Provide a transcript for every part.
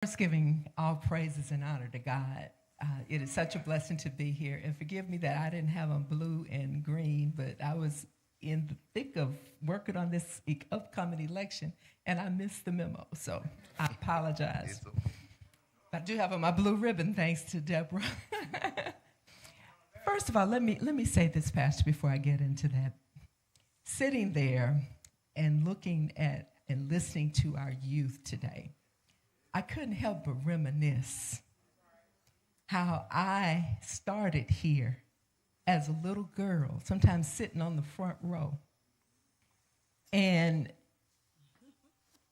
First, giving all praises and honor to God. It is such a blessing to be here. And forgive me that I didn't have on blue and green, but I was in the thick of working on this upcoming election, and I missed the memo. So I apologize. I do have on my blue ribbon, thanks to Deborah. First of all, let me say this, Pastor, before I get into that. Sitting there and looking at and listening to our youth today, I couldn't help but reminisce how I started here as a little girl, sometimes sitting on the front row. And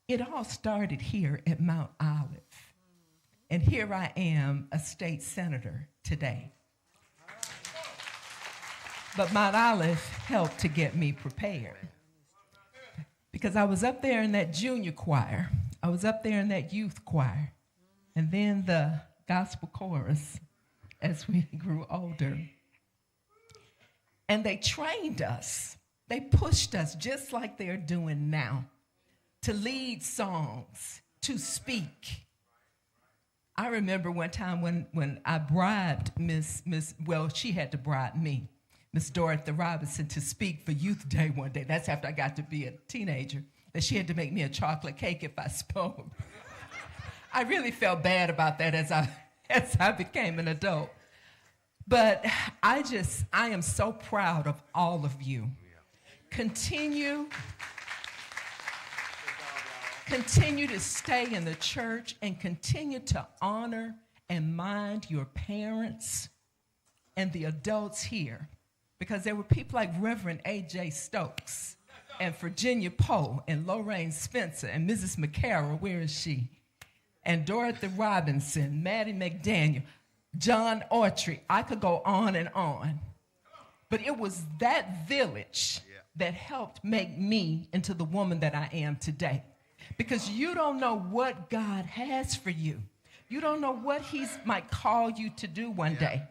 it all started here at Mount Olive. And here I am, a state senator today. But Mount Olive helped to get me prepared. Because I was up there in that junior choir. I was up there in that youth choir. And then the gospel chorus as we grew older. And they trained us. They pushed us just like they're doing now to lead songs, to speak. I remember one time when I bribed she had to bribe me, Miss Dorothy Robinson, to speak for Youth Day one day. That's after I got to be a teenager, that she had to make me a chocolate cake if I spoke. I really felt bad about that as I became an adult. But I am so proud of all of you. Continue to stay in the church and continue to honor and mind your parents and the adults here. Because there were people like Reverend A.J. Stokes and Virginia Poe and Lorraine Spencer and Mrs. McCarroll, where is she? And Dorothy Robinson, Maddie McDaniel, John Autry. I could go on and on. But it was that village that helped make me into the woman that I am today. Because you don't know what God has for you. You don't know what he might call you to do one day.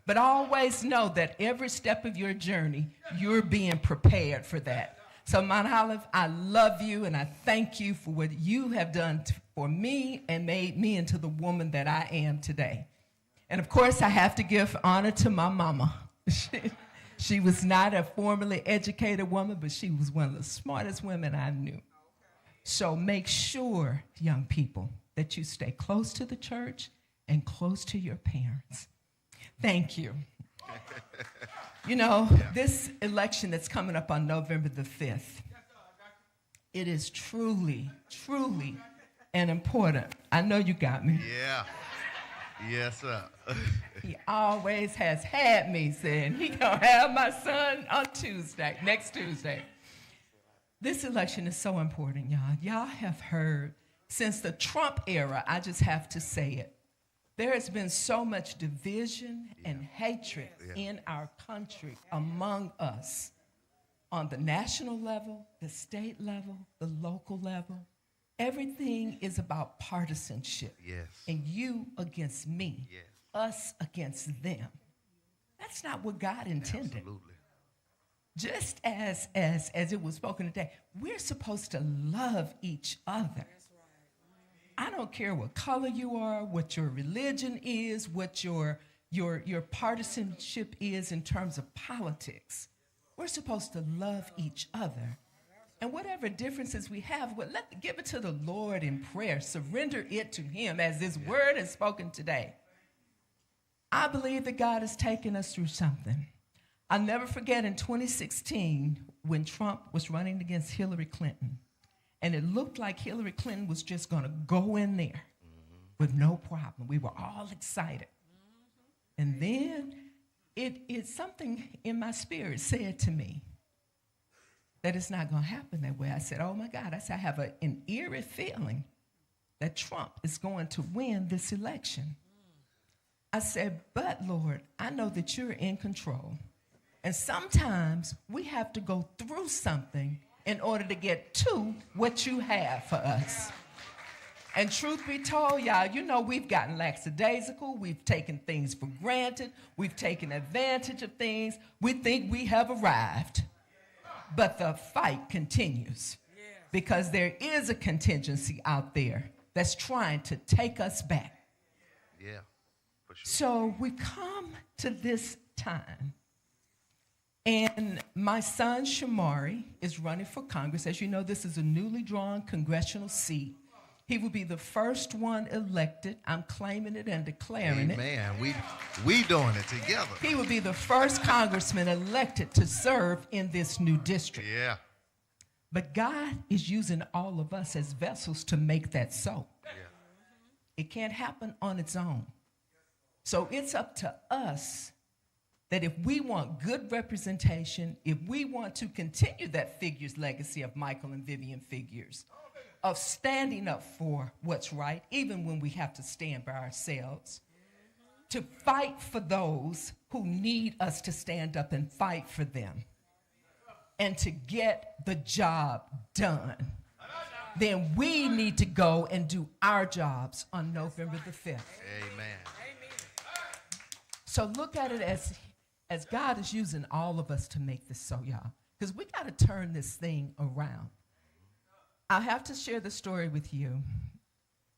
But always know that every step of your journey, you're being prepared for that. So, Mount Olive, I love you, and I thank you for what you have done for me and made me into the woman that I am today. And, of course, I have to give honor to my mama. She was not a formally educated woman, but she was one of the smartest women I knew. So make sure, young people, that you stay close to the church and close to your parents. Thank you. This election that's coming up on November the 5th, it is truly, truly an important. I know you got me. Yeah. Yes, sir. He always has had me saying he gonna have my son on next Tuesday. This election is so important, y'all. Y'all have heard since the Trump era, I just have to say it. There has been so much division and hatred in our country among us on the national level, the state level, the local level. Everything is about partisanship. Yes. And you against me, us against them. That's not what God intended. Absolutely. Just as it was spoken today, we're supposed to love each other. I don't care what color you are, what your religion is, what your partisanship is in terms of politics. We're supposed to love each other. And whatever differences we have, give it to the Lord in prayer. Surrender it to him as this word is spoken today. I believe that God has taken us through something. I'll never forget in 2016 when Trump was running against Hillary Clinton. And it looked like Hillary Clinton was just going to go in there with no problem. We were all excited. And then it's something in my spirit said to me that it's not going to happen that way. I said, oh, my God. I have an eerie feeling that Trump is going to win this election. I said, but, Lord, I know that you're in control. And sometimes we have to go through something in order to get to what you have for us. And truth be told, y'all, we've gotten lackadaisical. We've taken things for granted. We've taken advantage of things. We think we have arrived. But the fight continues because there is a contingency out there that's trying to take us back. Yeah, for sure. So we come to this time, and my son Shamari is running for Congress. As you know, this is a newly drawn congressional seat. He will be the first one elected. I'm claiming it and declaring it. Amen. We doing it together. He will be the first congressman elected to serve in this new district. Yeah. But God is using all of us as vessels to make that so. Yeah. It can't happen on its own. So it's up to us that if we want good representation, if we want to continue that Figures legacy of Michael and Vivian Figures, of standing up for what's right, even when we have to stand by ourselves, to fight for those who need us to stand up and fight for them, and to get the job done, then we need to go and do our jobs on November the 5th. Amen. So look at it as God is using all of us to make this so, y'all, because we got to turn this thing around. I have to share the story with you,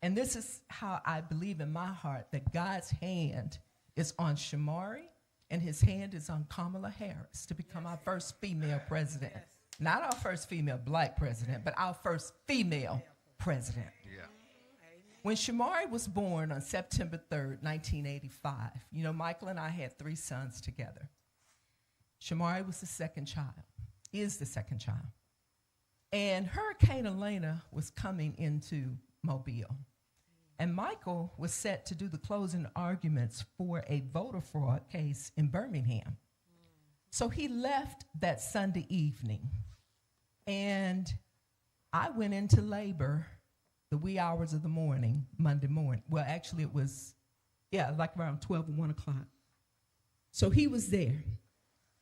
and this is how I believe in my heart that God's hand is on Shamari, and his hand is on Kamala Harris to become our first female president. Not our first female black president, but our first female president. Yeah. When Shamari was born on September 3rd, 1985, you know, Michael and I had 3 sons together. Shamari was the second child, is the second child. And Hurricane Elena was coming into Mobile. And Michael was set to do the closing arguments for a voter fraud case in Birmingham. So he left that Sunday evening. And I went into labor the wee hours of the morning, Monday morning. Well, actually it was, like around 12 or 1 o'clock. So he was there,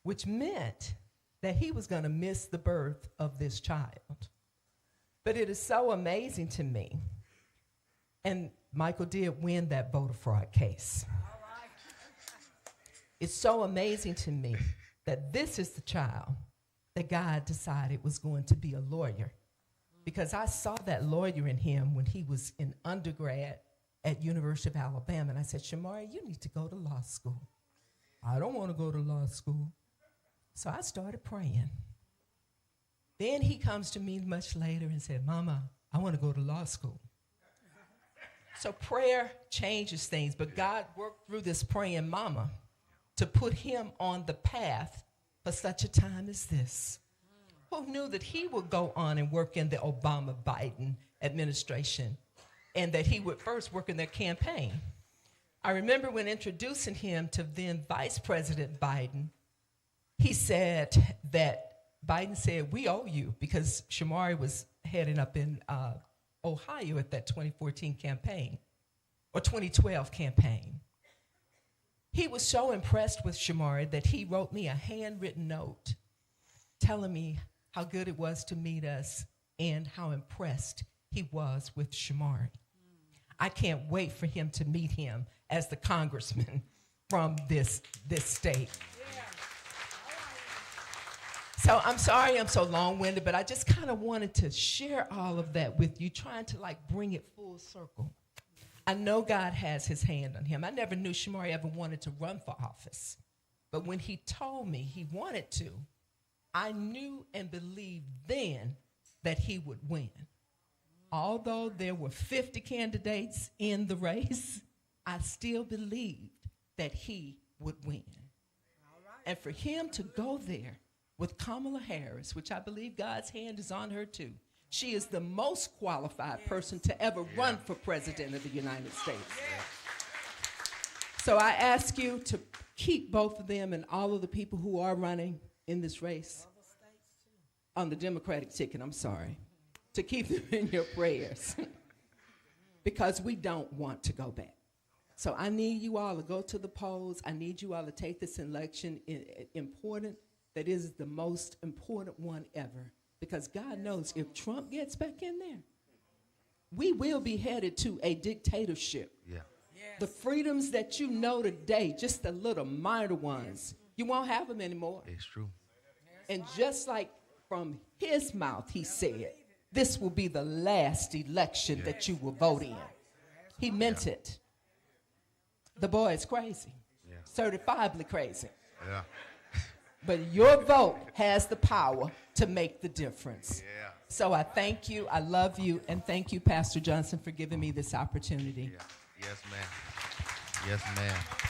which meant that he was going to miss the birth of this child. But it is so amazing to me. And Michael did win that voter fraud case. It's so amazing to me that this is the child that God decided was going to be a lawyer. Because I saw that lawyer in him when he was in undergrad at University of Alabama. And I said, Shamari, you need to go to law school. I don't want to go to law school. So I started praying. Then he comes to me much later and said, Mama, I want to go to law school. So prayer changes things, but God worked through this praying mama to put him on the path for such a time as this. Who knew that he would go on and work in the Obama-Biden administration and that he would first work in their campaign? I remember when introducing him to then Vice President Biden, he said that Biden said, we owe you, because Shamari was heading up in Ohio at that 2014 campaign, or 2012 campaign. He was so impressed with Shamari that he wrote me a handwritten note telling me how good it was to meet us and how impressed he was with Shamari. I can't wait for him to meet him as the congressman from this state. So I'm sorry I'm so long-winded, but I just kind of wanted to share all of that with you, trying to bring it full circle. I know God has his hand on him. I never knew Shamari ever wanted to run for office. But when he told me he wanted to, I knew and believed then that he would win. Although there were 50 candidates in the race, I still believed that he would win. And for him to go there with Kamala Harris, which I believe God's hand is on her too. She is the most qualified person to ever run for president of the United States. So I ask you to keep both of them and all of the people who are running in this race on the Democratic ticket, to keep them in your prayers because we don't want to go back. So I need you all to go to the polls. I need you all to take this election important. That is the most important one ever, because God knows if Trump gets back in there, we will be headed to a dictatorship. Yeah. Yes. The freedoms that you know today, just the little minor ones, you won't have them anymore. It's true. And just like from his mouth he said, this will be the last election that you will vote in. He meant it. The boy is crazy, certifiably crazy. Yeah. But your vote has the power to make the difference. Yeah. So I thank you, I love you, and thank you, Pastor Johnson, for giving me this opportunity. Yeah. Yes, ma'am. Yes, ma'am.